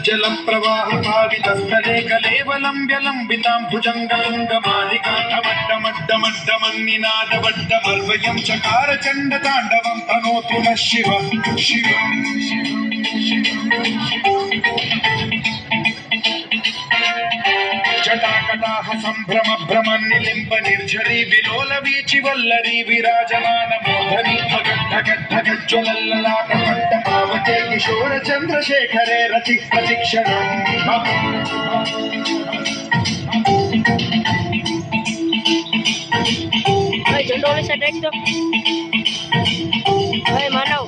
जल प्रवाह पावितस्थले कलेवलं व्यलंबितां भुजंगतुंगमालिकाठमड्डमड्डमड्डमन्निनादवड्डमर्वयं चकार चण्डताण्डवं तनोतु नः शिव शिव जटाकटाह संभ्रम भ्रम निलिम्ब निर्झरी विलोल वीचि वल्लरी विराजमान मोधरी धगद्धगद्धगज्ज्वलल्ललाट पट्टपावते किशोर चंद्रशेखरे रचि प्रशिक्षणम् झंडो वाले साइड देख दो मानव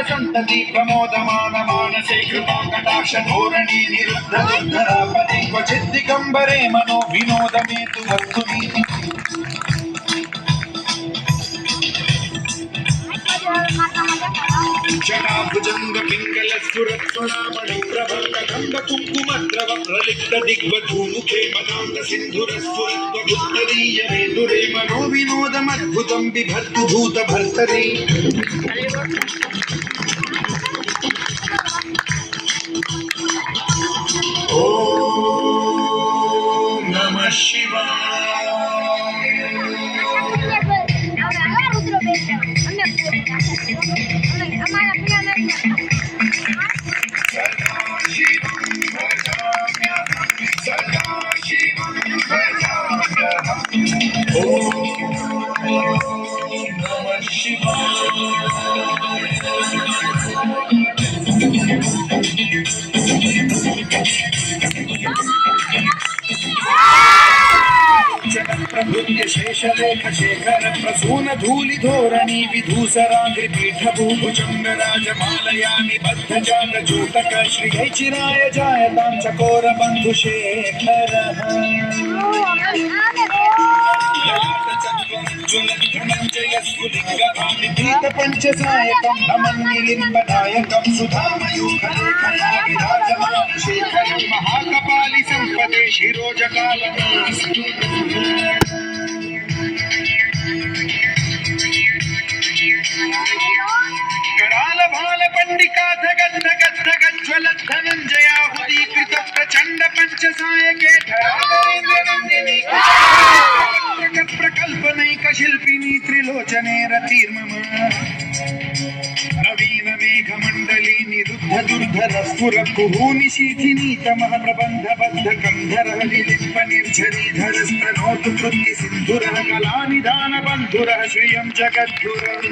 संतति प्रमोदमान मानसे कृपा कटाक्ष धोरणी निरुद्ध दुर्धरापति क्वचित् दिगंबरे मनो विनोदमेतु वस्तुनि जटाभुजंग पिंगल स्फुरत्स्वरामणि प्रभा कदंब कुंकुमद्रव प्रलिप्त दिग्वधूमुखे मदान्त सिन्धुर स्फुरत्वगुत्तरीय वेदुरे मनो विनोदमद्भुतं बिभर्तु भूत भर्तरि ओम नमः शिवाय प्रभृत्य शेषलेख शेखर प्रसून धूलि धोरणी विधूसरांग्रि पीठ भूभुजंग राजमालया निबद्ध जात जूटक श्री चिराय जायतां चकोर बंधु शेखर धनंजय पंचसायकं नमन्निलिम्बनायकं सुधामयूखलेखया विराजमान शेखरं महाकपालि संपदे शिरोजकालनास्तु कराल भाल पंडिका धगत धगत धगत ज्वलत धनंजयाहुतीकृत प्रचंड पंचसायके धराधरेन्द्र नंदिनी प्रकल्पनैक शिल्पिनी त्रिलोचने रतिर्मम नवीन मेघमंडली निरुद्ध दुर्धर स्फुर कुहूनिशीथिनी तमः प्रबंध बद्ध कंधर विलिम्ब निर्झरीधर स्तनोतु कृत्ति सिंधुरः कलानिधान बंधुरः श्रियं जगद्धुरं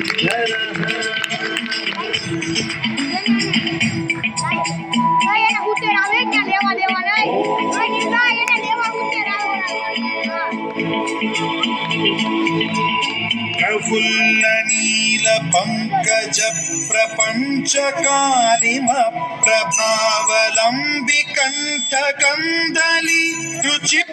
प्रफुल्ल नील पंकज प्रपंच कालिम प्रभावलंबि कंठ कंदली रुचि